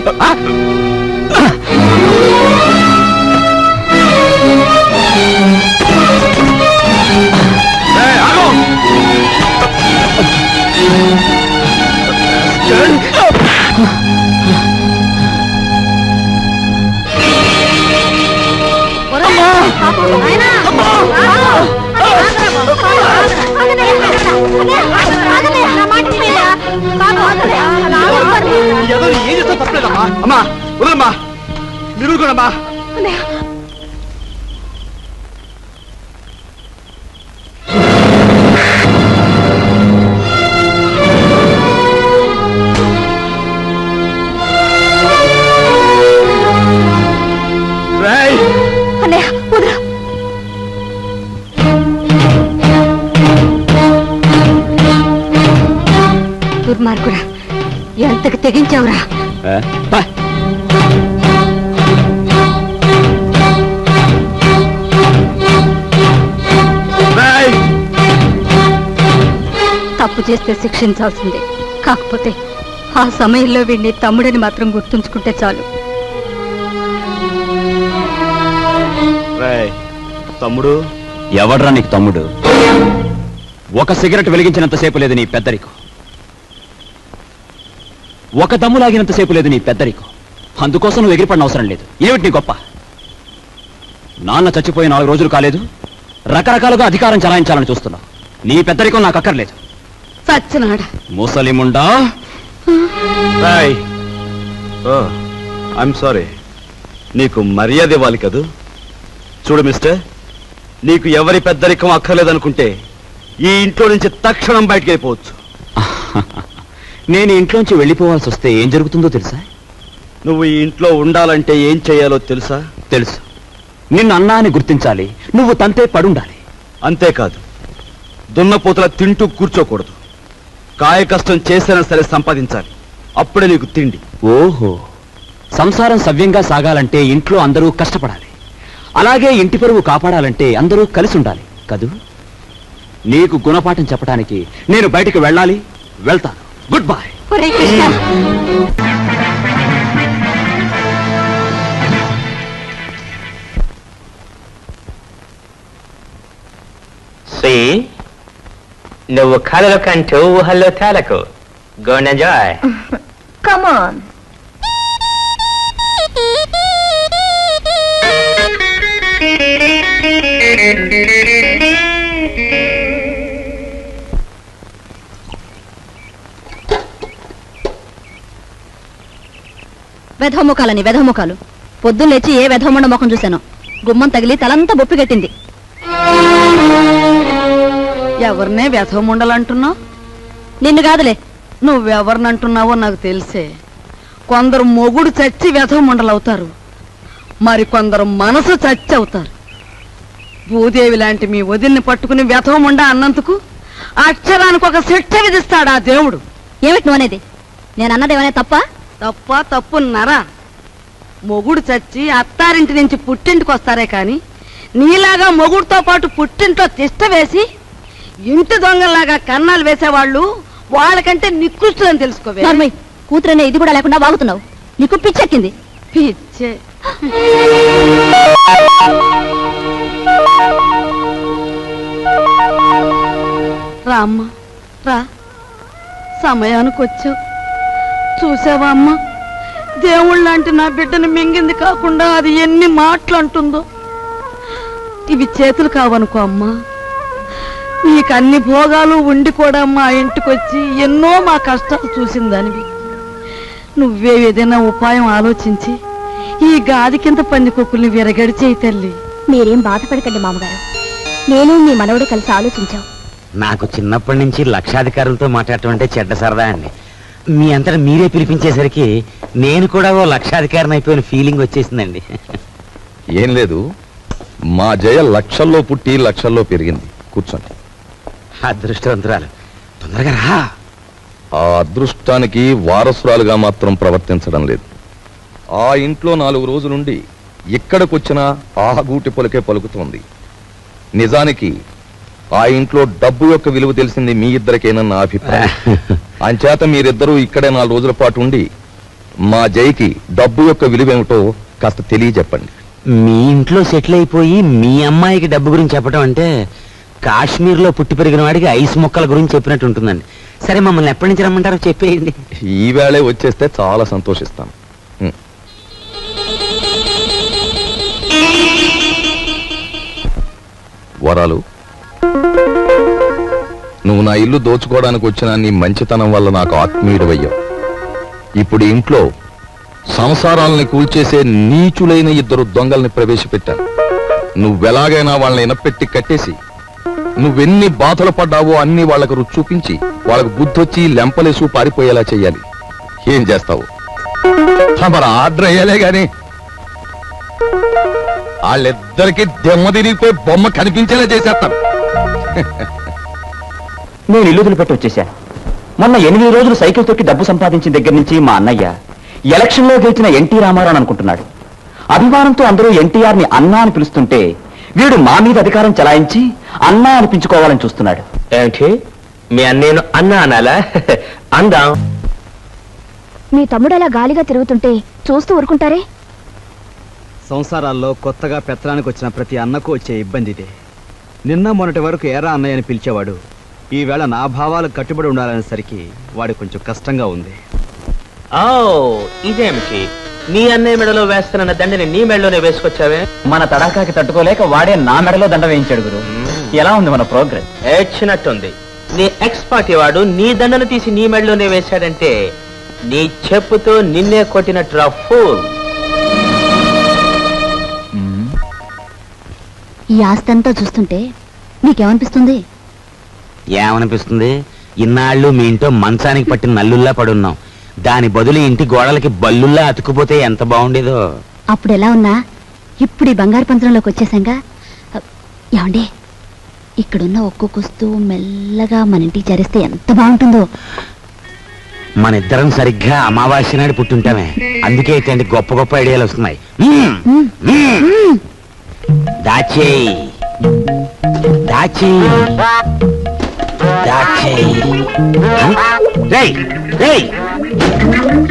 [SPEAKER 3] అమ్మా వదలమ్మా. మీరు కూడా బా.
[SPEAKER 2] అన్నయ్య వదరా. దుర్మార్గుడా, ఎంతకు తెగించావురా? తప్పు చేస్తే శిక్షించాల్సిందే. కాకపోతే ఆ సమయంలో వీడిని తమ్ముడని మాత్రం గుర్తుంచుకుంటే చాలు.
[SPEAKER 3] తమ్ముడు
[SPEAKER 11] ఎవడ్రా నీకు తమ్ముడు? ఒక సిగరెట్ వెలిగించినంతసేపు లేదు నీ పెద్దరికం, ఒక దమ్ము లాగినంతసేపు లేదు నీ పెద్దరికం. అందుకోసం నువ్వు ఎగిరిపడిన అవసరం లేదు. ఏమిటి నీ గొప్ప? నాన్న చచ్చిపోయి 4 రోజులు కాలేదు, రకరకాలుగా అధికారం చలాయించాలని చూస్తున్నావు. నీ పెద్దరికం నాకు అక్కర్లేదు.
[SPEAKER 6] సచ్చినాడా
[SPEAKER 11] ముసలిముండా.
[SPEAKER 3] ఐఎమ్ సారీ, నీకు మర్యాద ఇవ్వాలి కదూ. చూడు మిస్టర్, నీకు ఎవరి పెద్దరికం అక్కర్లేదనుకుంటే ఈ ఇంట్లో నుంచి తక్షణం బయటికి వెళ్ళిపోవచ్చు.
[SPEAKER 11] నేను ఇంట్లోంచి వెళ్ళిపోవాల్సి వస్తే ఏం జరుగుతుందో తెలుసా?
[SPEAKER 3] నువ్వు ఈ ఇంట్లో ఉండాలంటే ఏం చేయాలో తెలుసా?
[SPEAKER 11] తెలుసు. నిన్ను అన్నా అని గుర్తించాలి, నువ్వు తంతే పడుండాలి.
[SPEAKER 3] అంతేకాదు, దున్నపోతుల తింటూ కూర్చోకూడదు. కాయ కష్టం చేసినా సరే సంపాదించాలి, అప్పుడే నీకు తిండి.
[SPEAKER 11] ఓహో, సంసారం సవ్యంగా సాగాలంటే ఇంట్లో అందరూ కష్టపడాలి. అలాగే ఇంటి పరువు కాపాడాలంటే అందరూ కలిసి ఉండాలి కదూ. నీకు గుణపాఠం చెప్పడానికి నేను బయటికి వెళ్ళాలి, వెళ్తాను. Good bye.
[SPEAKER 9] నువ్వు కలలు కంటూ ఊహల్లో తేలకు. Go and enjoy.
[SPEAKER 2] Come on. వెధముఖాలని వెధముఖాలు. పొద్దున్న లేచి ఏ వెధమండ ముఖం చూశాను. గుమ్మం తగిలి తలంతా బొప్పి కట్టింది.
[SPEAKER 6] ఎవరినే వ్యధముండలంటున్నావు?
[SPEAKER 2] నిన్ను కాదులే.
[SPEAKER 6] నువ్వెవరినంటున్నావో నాకు తెలిసే. కొందరు మొగుడు చచ్చి వ్యధముండలవుతారు, మరి కొందరు మనసు చచ్చి అవుతారు. భూదేవి లాంటి మీ వదిలిని పట్టుకుని వ్యధముండ అన్నందుకు అక్షరానికి ఒక శిక్ష విధిస్తాడు ఆ దేవుడు.
[SPEAKER 2] ఏమిటి నువ్వు అనేది? నేను అన్నదేమనే తప్ప?
[SPEAKER 6] తప్ప తప్పున్నారా? మొగుడు చచ్చి అత్తారింటి నుంచి పుట్టింటికి వస్తారే కాని నీలాగా మొగుడుతో పాటు పుట్టింట్లో తిష్ట వేసి ఇంటి దొంగలాగా కన్నాలు వేసేవాళ్ళు వాళ్ళకంటే నికృష్టులని తెలుసుకోవే.
[SPEAKER 2] కూతురనే ఇది కూడా లేకుండా వాగుతున్నావు. నీకు పిచ్చెక్కింది.
[SPEAKER 6] పిచ్చే. రామ్మ రా, సమయానికి వచ్చావు. చూసావా అమ్మ, దేవుళ్ళంటే నా బిడ్డను మింగింది కాకుండా అది ఎన్ని మాటలు అంటుందో. ఇవి చేతులు కావనుకో అమ్మా. నీకు అన్ని భోగాలు ఉండి కూడా మా ఇంటికొచ్చి ఎన్నో మా కష్టాలు చూసిందానివి. నువ్వే ఏదైనా ఉపాయం ఆలోచించి ఈ గాది కింద పందికొక్కుల్ని విరగడిచేయి తల్లి.
[SPEAKER 2] మీరేం బాధపడకండి మామగారు, నేను మీ మనవడు కలిసి ఆలోచించాం.
[SPEAKER 5] నాకు చిన్నప్పటి నుంచి లక్షాధికారులతో మాట్లాడటం అంటే చెడ్డ సరదా అండి. మీ అంతటా మీరే పిలిపించేసరికి నేను కూడా ఓ లక్షాధికారిని అయిపోయిన ఫీలింగ్ వచ్చేసిందండి.
[SPEAKER 7] ఏం లేదు, మా జయ లక్షల్లో పుట్టి లక్షల్లో పెరిగింది. కూర్చోండి.
[SPEAKER 5] అదృష్టవంతురాలు, తొందరగా రా.
[SPEAKER 7] ఆ అదృష్టానికి వారసురాలుగా మాత్రం ప్రవర్తించడం లేదు. ఆ ఇంట్లో 4 రోజులుండి ఇక్కడికొచ్చినా ఆ గూటి పలుకే పలుకుతోంది. నిజానికి ఆ ఇంట్లో డబ్బు యొక్క విలువ తెలిసింది మీ ఇద్దరికేనన్న అభిప్రాయం. అంచేత మీరిద్దరూ ఇక్కడే 4 రోజుల పాటు ఉండి మా జైకి డబ్బు యొక్క విలువ ఏమిటో కాస్త తెలియజెప్పండి.
[SPEAKER 5] మీ ఇంట్లో సెటిల్ అయిపోయి మీ అమ్మాయికి డబ్బు గురించి చెప్పడం అంటే కాశ్మీర్లో పుట్టి పెరిగిన వాడికి ఐస్ మొక్కల గురించి చెప్పినట్టు ఉంటుందండి. సరే, మమ్మల్ని ఎప్పటి నుంచి రమ్మంటారో చెప్పేయండి.
[SPEAKER 7] ఈవేళే వచ్చేస్తే చాలా సంతోషిస్తాను. వరాలు, నువ్వు నా ఇల్లు దోచుకోవడానికి వచ్చిన నీ మంచితనం వల్ల నాకు ఆత్మీయుడవయ్యావు. ఇప్పుడు ఇంట్లో సంసారాలని కూల్చేసే నీచులైన ఇద్దరు దొంగల్ని ప్రవేశపెట్టాను. నువ్వెలాగైనా వాళ్ళని ఇనపెట్టి కట్టేసి నువ్వెన్ని బాధలు పడ్డావో అన్ని వాళ్ళకు రుచి చూపించి వాళ్ళకు బుద్ధొచ్చి లెంపలేసు పారిపోయేలా చెయ్యాలి. ఏం చేస్తావు? మరి ఆర్డర్ అయ్యాలే గాని వాళ్ళిద్దరికి దెమ్మ తిరిగిపోయి బొమ్మ కనిపించేలా చేసేస్తాను.
[SPEAKER 11] నేను ఇల్లు వదిలిపెట్టి వచ్చేశాను. మొన్న 8 రోజులు సైకిల్ తొక్కి డబ్బు సంపాదించిన దగ్గర నుంచి మా అన్నయ్య ఎలక్షన్లో గెలిచిన ఎన్టీ రామారావు అనుకుంటున్నాడు. అభిమానంతో అందరూ ఎన్టీఆర్ ని అన్నా అని పిలుస్తుంటే వీడు మా మీద అధికారం చలాయించి అన్నా అనిపించుకోవాలని చూస్తున్నాడు.
[SPEAKER 9] ఏంటి మీ అన్నేను అన్నా అనాలా? అందాం.
[SPEAKER 2] మీ తమ్ముడు అలా గాలిగా తిరుగుతుంటే చూస్తూ ఊరుకుంటారే?
[SPEAKER 3] సంసారాల్లో కొత్తగా పెత్తనానికి వచ్చిన ప్రతి అన్నకు వచ్చే ఇబ్బంది ఇదే. నిన్న మొన్నటి వరకు ఏరా అన్నయ్య అని పిలిచేవాడు. ఈవేళ నా భావాలకు కట్టుబడి ఉండాలనేసరికి వాడు కొంచెం కష్టంగా ఉంది.
[SPEAKER 9] ఓ ఇదేమిటి? నీ అన్నయ్య మెడలో వేస్తున్న దండని నీ మెడలోనే వేసుకొచ్చావే?
[SPEAKER 11] మన తడాకాకి తట్టుకోలేక వాడే నా మెడలో దండ వేయించాడు గురు. ఎలా ఉంది మన ప్రోగ్రెస్?
[SPEAKER 9] ఏడ్చినట్టుంది. నీ ఎక్స్ పార్టీ వాడు నీ దండను తీసి నీ మెడలోనే వేశాడంటే నీ చెప్పుతో నిన్నే కొట్టినట్టు ఫూల్.
[SPEAKER 2] ఈ ఆస్తంతా చూస్తుంటే నీకేమనిపిస్తుంది?
[SPEAKER 5] ఏమనిపిస్తుంది? ఇన్నాళ్ళు మీ ఇంట్లో మంచానికి పట్టిన నల్లుల్లా పడున్నాం. దాని బదులు ఇంటి గోడలకి బల్లుల్లా అతుక్కుపోతే ఎంత బాగుండేదో.
[SPEAKER 2] అప్పుడు ఎలా ఉన్నా ఇప్పుడు ఈ బంగారు పంత్రంలోకి వచ్చేసాంగా. ఏమండి, ఇక్కడున్న ఒక్కొక్క వస్తువు మెల్లగా మన ఇంటికి చేరిస్తే ఎంత బాగుంటుందో.
[SPEAKER 5] మన ఇద్దరం సరిగ్గా అమావాస్య నాడు పుట్టుంటామే. అందుకే ఇట్లాంటి గొప్ప గొప్ప ఐడియాలు వస్తున్నాయి. దాచేయి దాచేయి దాచేయి.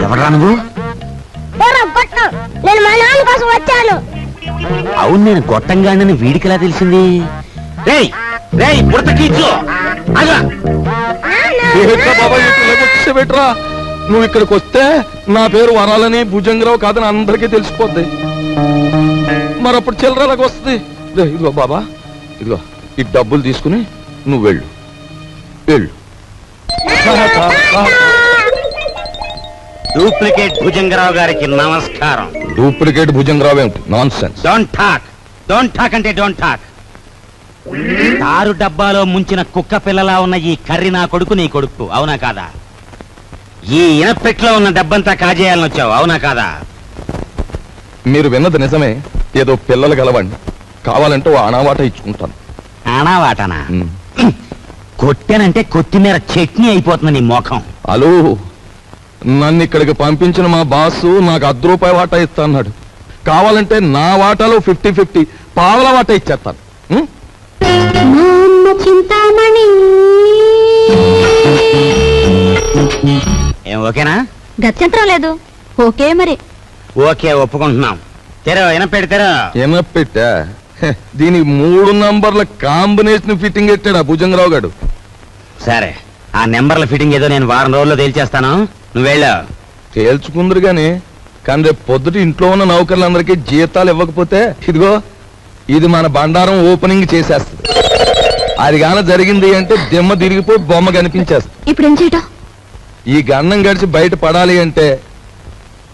[SPEAKER 5] ఎవరా నువ్వు?
[SPEAKER 2] నేను మా నాన్న కోసం వచ్చాను.
[SPEAKER 5] అవును, నేను గొట్టంగానని వీడికిలా తెలిసింది?
[SPEAKER 7] పెట్టరా, నువ్వు ఇక్కడికి వస్తే నా పేరు వరాలని భుజంగరావు కాదని అందరికీ తెలిసిపోద్ది. మరి అప్పుడు చిల్లరలాగా వస్తుంది. ఇదిగో బాబా, ఇదిగో ఈ డబ్బులు తీసుకుని నువ్వు వెళ్ళు వెళ్ళు.
[SPEAKER 5] డూప్లికేట్ భుజంగరావు గారికి నమస్కారం.
[SPEAKER 7] డూప్లికేట్ భుజంగరావు ఏమిటి? Non sense.
[SPEAKER 5] డోంట్ టాక్ అంటే డోంట్ టాక్. తారు డబ్బాలో ముంచిన కుక్క పిల్లలా ఉన్న ఈ కర్రి నా కొడుకు, నీ కొడుకు, అవునా కాదా? ఈ ఇనపెట్లో ఉన్న డబ్బంతా కాజేయాలని వచ్చావు, అవునా కాదా?
[SPEAKER 7] మీరు విన్నది నిజమే. ఏదో పిల్లలు గలవండి, కావాలంటే ఓ ఆనావాట ఇచ్చుకుంటాను.
[SPEAKER 5] ఆనావాటనా? కొట్టానంటే కొత్తిమీర చట్నీ అయిపోతుంది నీ మోఖం.
[SPEAKER 7] హలో, నన్ను ఇక్కడికి పంపించిన మా బాసు నాకు ₹10 వాటా ఇస్తా అన్నాడు. కావాలంటే నా వాటాలో 50-50 పావల వాటా ఇచ్చేస్తాను.
[SPEAKER 5] ఏం ఓకేనా?
[SPEAKER 2] గత్యంతరం లేదు. ఓకే మరి.
[SPEAKER 5] ఓకే, ఒప్పుకుంటున్నాం. తెరో ఎనపెడతారో.
[SPEAKER 7] ఎనపెట్టా? దీనికి 3 నంబర్ల కాంబినేషన్ ఫిట్టింగ్ పెట్టాడు భుజంగరావు గారు.
[SPEAKER 5] సరే, ఆ నెంబర్ల ఫిట్టింగ్ ఏదో నేను వారం రోజుల్లో తేల్చేస్తాను, నువ్వు వెళ్ళు.
[SPEAKER 7] తేల్చుకుందరు గాని కానీ రేపు పొద్దుట ఇంట్లో ఉన్న నౌకర్లందరికీ జీతాలు ఇవ్వకపోతే ఇదిగో ఇది మన బండారం ఓపెనింగ్ చేసేస్తుంది. అది గాన జరిగింది అంటే దిమ్మ తిరిగిపోయి బొమ్మ కనిపించేస్తుంది.
[SPEAKER 2] ఇప్పుడు ఏం చేయటం?
[SPEAKER 7] ఈ గన్నం గడిచి బయట పడాలి అంటే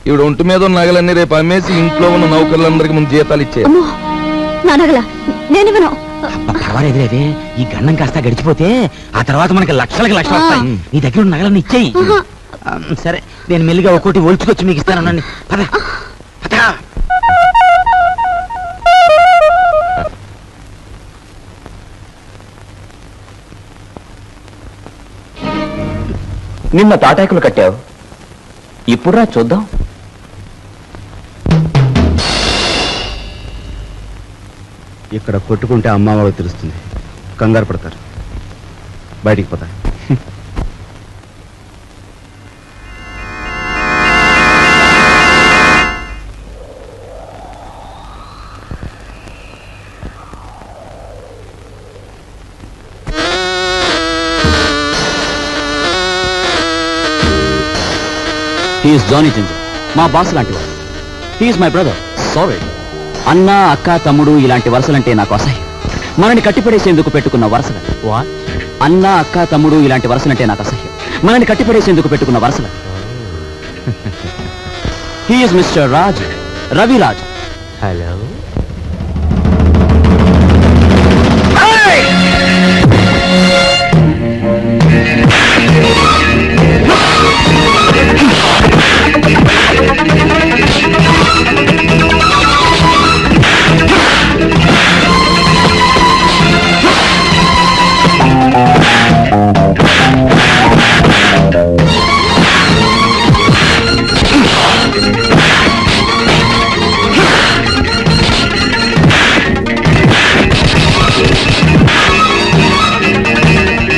[SPEAKER 7] ఇవిడ ఒంటి మీద ఉన్న నగలన్నీ రేపు అమ్మేసి ఇంట్లో ఉన్న నౌకర్లందరికీ ముందు జీతాలు ఇచ్చేయాలి.
[SPEAKER 2] నా నగల నేనివ్వను.
[SPEAKER 5] పర్వాలేదులేదే, ఈ గన్నం కాస్త గడిచిపోతే ఆ తర్వాత మనకి లక్షలకి లక్షలు వస్తాయి. నీ దగ్గర ఉన్న నగలన్నీ ఇచ్చేయి. సరే, నేను మెల్లిగా ఒక్కోటి ఒలుచుకొచ్చి మీకు ఇస్తాను. పద పద.
[SPEAKER 11] నిన్న తాటాకులు కట్టావు, ఇప్పుడు రా చూద్దాం.
[SPEAKER 3] ఇక్కడ కొట్టుకుంటే అమ్మ వాళ్ళకి తెలుస్తుంది, కంగారు పడతారు, బయటికి పోతారు.
[SPEAKER 11] హీఈస్ జానీ జింజర్, మా బాస్ లాంటివాడు. He's my brother. సారీ. అన్న, అక్క, తమ్ముడు ఇలాంటి వరుసలంటే నాకు అసహ్యం. మనని కట్టిపడేసేందుకు పెట్టుకున్న వరుసలు. అన్న, అక్క, తమ్ముడు ఇలాంటి వరుసలంటే నాకు అసహ్యం. మనని కట్టిపడేసేందుకు పెట్టుకున్న వరుసలు. He is mister Raj, Ravi Raj.
[SPEAKER 9] Hello.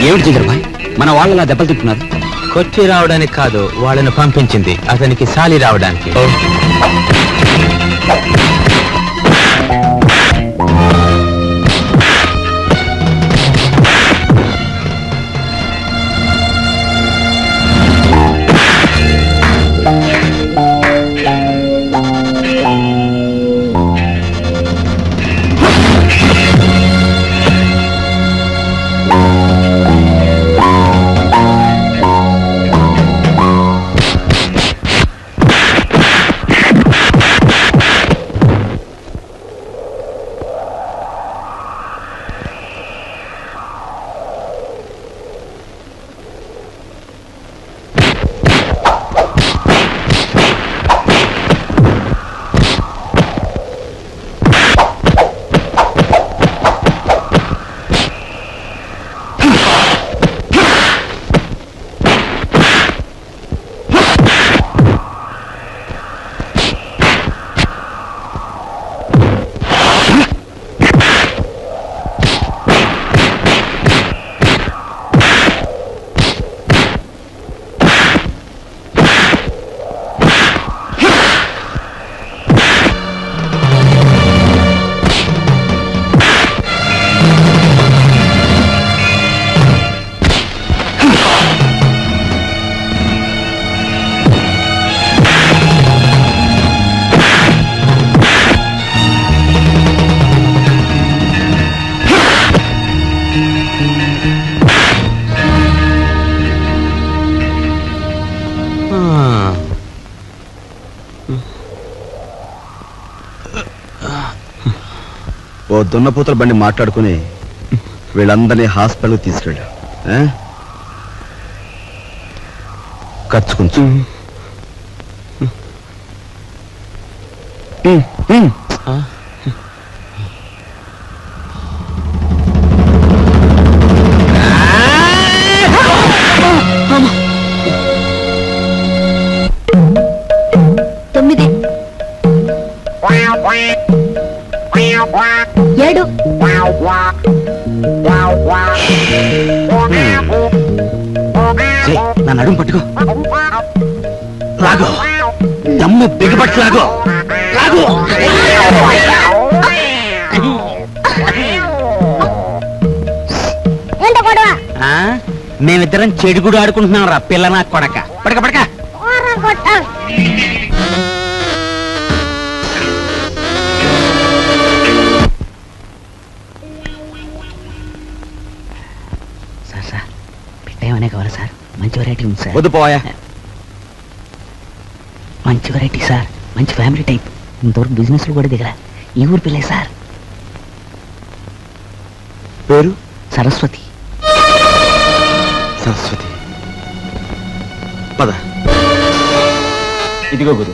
[SPEAKER 11] ఏమిటి జిగర్భాయ్, మన వాళ్ళలా దెబ్బలు తింటున్నారు?
[SPEAKER 9] కొట్టి రావడానికి కాదు, వాళ్ళని పంపించింది అతనికి సాలి రావడానికి.
[SPEAKER 3] ఓ దున్నపోతుల బండి మాట్లాడుకుని వీళ్ళందరినీ హాస్పిటల్కి తీసుకెళ్ళా. ఖర్చు కొంచెం.
[SPEAKER 2] ఏడు
[SPEAKER 5] నా నడుము పట్టుకో, లాగో, దమ్ము బిగబట్టి లాగో, లాగో. మేమిద్దరం చెడుగుడు ఆడుకుంటున్నాం రా పిల్ల నా కొడక. పడక పడక. సార్ పెట్టేమనే కావాలి సార్? మంచి వెరైటీ ఉంది సార్.
[SPEAKER 3] వద్దు పోయా.
[SPEAKER 5] మంచి వెరైటీ సార్, మంచి ఫ్యామిలీ టైప్. ఇంతవరకు బిజినెస్ లో కూడా దిగరా. ఈ ఊరు పిల్లే సార్.
[SPEAKER 3] పేరు?
[SPEAKER 5] సరస్వతి.
[SPEAKER 3] సరస్వతి. పద.
[SPEAKER 11] ఇదిగో గురు.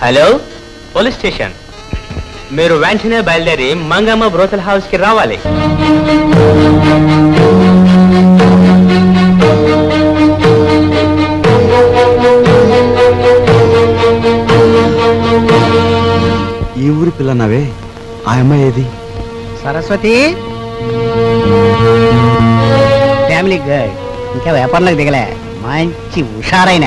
[SPEAKER 9] Hello, police station. మీరు వెంటనే బయలుదేరి మంగమ్మ బ్రోతల్ హౌస్ కి రావాలి.
[SPEAKER 3] ఈ ఊరి పిల్లన్నావే, ఆ అమ్మాయి ఏది?
[SPEAKER 10] సరస్వతి ఫ్యామిలీ గర్ల్, ఇంకా వ్యాపారంలోకి దిగలే. మంచి హుషారైన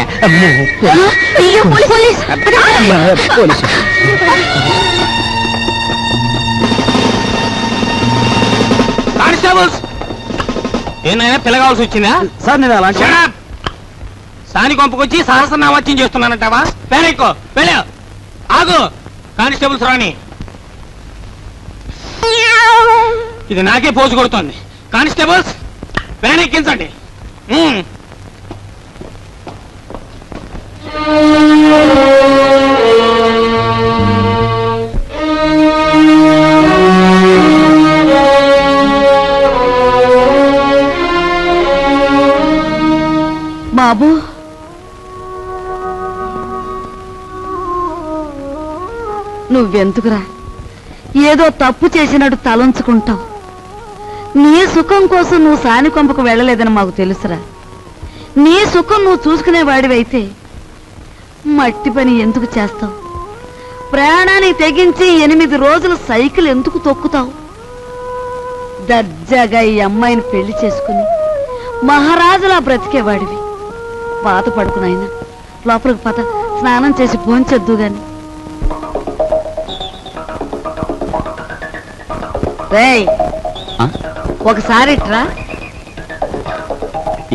[SPEAKER 9] కానిస్టేబుల్స్, ఏమైనా పిల్లగాల్సి వచ్చిందా?
[SPEAKER 11] సార్ నేను అలా
[SPEAKER 9] సాని కొంపకొచ్చి సహస్రనామత్యం చేస్తున్నానంటావా? పేరెక్కో వెళ్ళా. ఆగు. కానిస్టేబుల్స్ రాని. ఇది నాకే పోజు కొడుతోంది. కానిస్టేబుల్స్ వ్యాన్ ఎక్కించండి.
[SPEAKER 6] బాబు నువ్వెందుకురా ఏదో తప్పు చేసినట్టు తలంచుకుంటావు? నీ సుఖం కోసం నువ్వు సానికొంపకు వెళ్ళలేదని మాకు తెలుసురా. నీ సుఖం నువ్వు చూసుకునేవాడివైతే మట్టి పని ఎందుకు చేస్తావు? ప్రాణానికి తెగించి 8 రోజులు సైకిల్ ఎందుకు తొక్కుతావు? దర్జాగా ఈ అమ్మాయిని పెళ్లి చేసుకుని మహారాజులా బ్రతికేవాడివి. బాధపడుకున్నాయినా లోపలికి పద, స్నానం చేసి భోంచొద్దు గాని. రేయ్ ఒకసారి ఇట్రా.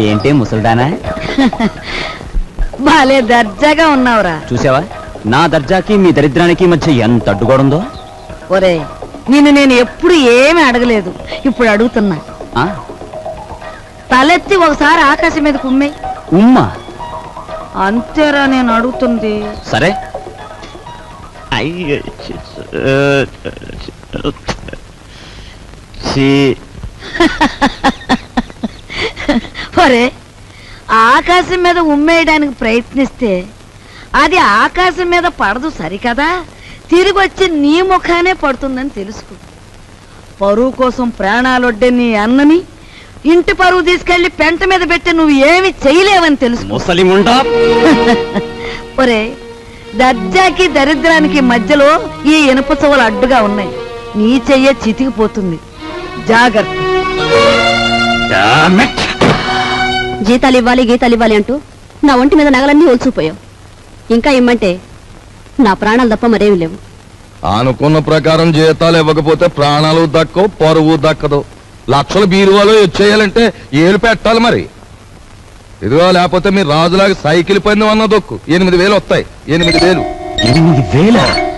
[SPEAKER 11] ఏంటి ముసల్దానా?
[SPEAKER 6] బాలే దర్జాగా ఉన్నావురా.
[SPEAKER 11] చూసావా నా దర్జాకి మీ దరిద్రానికి మధ్య ఎంత అడ్డుగోడుందో?
[SPEAKER 6] ఒరే నిన్ను నేను ఎప్పుడు ఏమీ అడగలేదు, ఇప్పుడు అడుగుతున్నా. తలెత్తి ఒకసారి ఆకాశం మీద కుమ్మే.
[SPEAKER 11] ఉమ్మా
[SPEAKER 6] అంతేరా నేను అడుగుతుంది.
[SPEAKER 11] సరే.
[SPEAKER 6] ఒరే ఆకాశం మీద ఉమ్మేయడానికి ప్రయత్నిస్తే అది ఆకాశం మీద పడదు సరికదా, తిరిగి వచ్చి నీ ముఖానే పడుతుందని తెలుసుకో. పరువు కోసం ప్రాణాలొడ్డే నీ అన్నని ఇంటి పరువు తీసుకెళ్లి పెంట మీద పెట్టి నువ్వు ఏమి చేయలేవని తెలుసు.
[SPEAKER 11] ముసలిముండా.
[SPEAKER 6] ఒరే దర్జాకి దరిద్రానికి మధ్యలో ఈ ఇనుప చెవులు అడ్డుగా ఉన్నాయి. నీ చెయ్య చితికిపోతుంది, జాగ్రత్త.
[SPEAKER 2] జీతాలు ఇవ్వాలి గీతాలు ఇవ్వాలి అంటూ నా ఒంటి మీద నగలన్నీ ఒలుచుపోయావు. ఇంకా ఇమ్మంటే నా ప్రాణాలు తప్ప మరేమి లేవు.
[SPEAKER 7] అనుకున్న ప్రకారం జీతాలు ఇవ్వకపోతే ప్రాణాలు దక్కవు, పరువు దక్కదు. లక్షల బీరువాలో వచ్చేయాలంటే ఏలు పెట్టాలి మరి. ఇదిగో లేకపోతే మీరు రాజులాగా సైకిల్ పని అన్న దొక్కు 8,000 వస్తాయి. 8,000.
[SPEAKER 5] 8,000?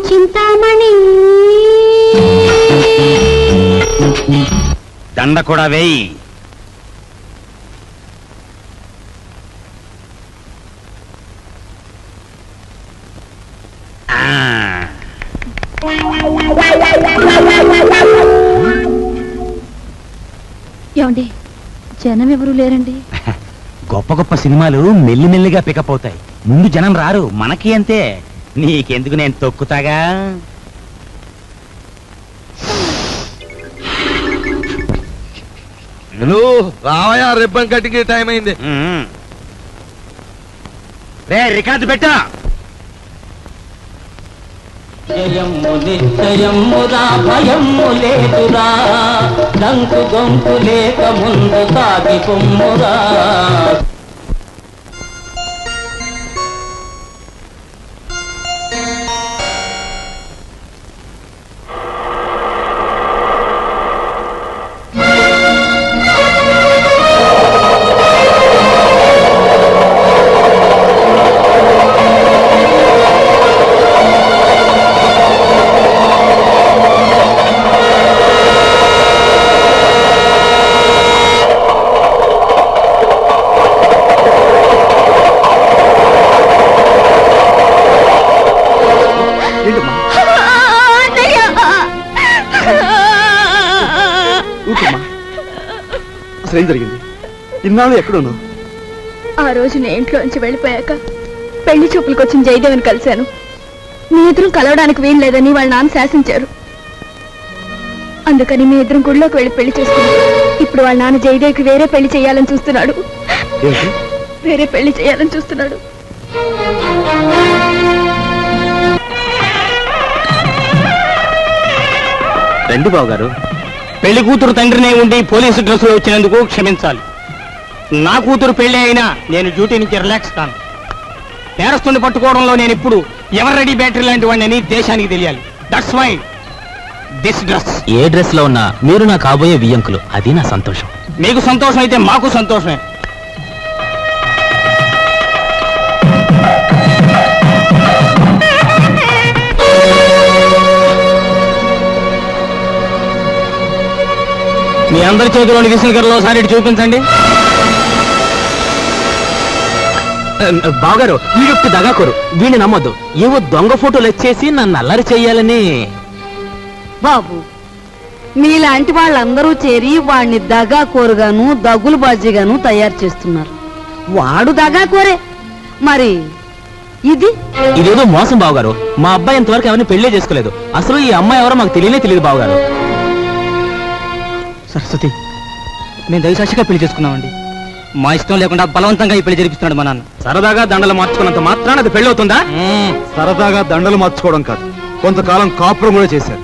[SPEAKER 2] చింతామణి
[SPEAKER 5] దండ కూడా వేయి.
[SPEAKER 2] ఏమండి జనం ఎవరు లేరండి?
[SPEAKER 5] గొప్ప గొప్ప సినిమాలు మెల్లిమెల్లిగా పికప్ అవుతాయి, ముందు జనం రారు. మనకి అంతే. నీకెందుకు, నేను తొక్కుతాగా.
[SPEAKER 7] రావయా, రిబ్బన్ కట్టికి టైం అయింది.
[SPEAKER 5] రే రికార్డు పెట్టా.
[SPEAKER 12] జయము నిశ్చయమురా, భయము లేదురా, దంకు గొంతు లేక ముందు సాగి కొమ్మురా.
[SPEAKER 3] ఏం జరిగింది? ఇన్నాళ్ళు ఎక్కడున్నావు?
[SPEAKER 2] ఆ రోజు నేను ఇంట్లోంచి వెళ్ళిపోయాక పెళ్లి చూపులకు వచ్చిన జయదేవిని కలిశాను. మీ ఇద్దరం కలవడానికి వీలు లేదని వాళ్ళ నాన్న శాసించారు. అందుకని మీ ఇద్దరం గుడిలోకి వెళ్ళి పెళ్లి చేసుకున్నాం. ఇప్పుడు వాళ్ళ నాన్న జయదేవికి వేరే పెళ్లి చేయాలని చూస్తున్నాడు. వేరే పెళ్లి చేయాలని చూస్తున్నాడు.
[SPEAKER 11] రండి బాబు గారు.
[SPEAKER 10] పెళ్లి కూతురు తండ్రినే ఉండి పోలీసు డ్రెస్సులో వచ్చినందుకు క్షమించాలి. నా కూతురు పెళ్లి అయినా నేను డ్యూటీ నుంచి రిలాక్స్ కాను. నేరస్తుని పట్టుకోవడంలో నేను ఇప్పుడు ఎవర్ రెడీ బ్యాటరీ లాంటి వాడిని దేశానికి తెలియాలి. That's why this dress.
[SPEAKER 5] ఏ డ్రెస్ లో ఉన్నా మీరు నా కాబోయే వియ్యంకులు, అది నా సంతోషం.
[SPEAKER 10] మీకు సంతోషం అయితే మాకు సంతోషమే. మీ అందరి చేతిలోని విసులుగరలో ఒకసారి చూపించండి.
[SPEAKER 11] బావగారు వీడొట్టి దగాకోరు, వీడిని నమ్మొద్దు. ఏవో దొంగ ఫోటోలు వచ్చేసి నన్ను అల్లరి చెయ్యాలని.
[SPEAKER 6] బాబు మీలాంటి వాళ్ళందరూ చేరి వాడిని దగాకోరుగాను దగ్గులు బాజీగాను తయారు చేస్తున్నారు. వాడు దగాకోరే, మరి ఇది
[SPEAKER 11] ఇదేదో మోసం బావగారు. మా అబ్బాయి ఇంతవరకు ఎవరిని పెళ్లే చేసుకోలేదు. అసలు ఈ అమ్మాయి ఎవరో మాకు తెలియదు బావగారు. సరస్వతి, మేము దయసాక్షిగా పెళ్లి చేసుకున్నామండి. మా ఇష్టం లేకుండా బలవంతంగా ఈ పెళ్లి జరిపిస్తున్నాడు మా నాన్న. సరదాగా దండలు మార్చుకున్నంత మాత్రాన అది పెళ్లి అవుతుందా?
[SPEAKER 3] సరదాగా దండలు మార్చుకోవడం కాదు, కొంతకాలం కాపురం కూడా చేశారు.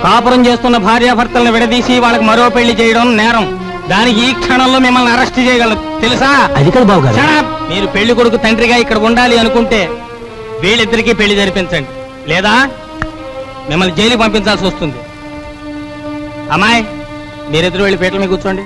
[SPEAKER 10] కాపురం చేస్తున్న భార్యాభర్తలను విడదీసి వాళ్ళకి మరో పెళ్లి చేయడం నేరం. దానికి ఈ క్షణంలో మిమ్మల్ని అరెస్ట్ చేయగలరు, తెలుసా?
[SPEAKER 11] అది కాదు బావగారు.
[SPEAKER 10] Shut up! మీరు పెళ్లి కొడుకు తండ్రిగా ఇక్కడ ఉండాలి అనుకుంటే వీళ్ళిద్దరికీ పెళ్లి జరిపించండి, లేదా మిమ్మల్ని జైలుకి పంపించాల్సి వస్తుంది. అమ్మాయి, మీరిద్దరు వెళ్ళి పీటల మీద కూర్చోండి.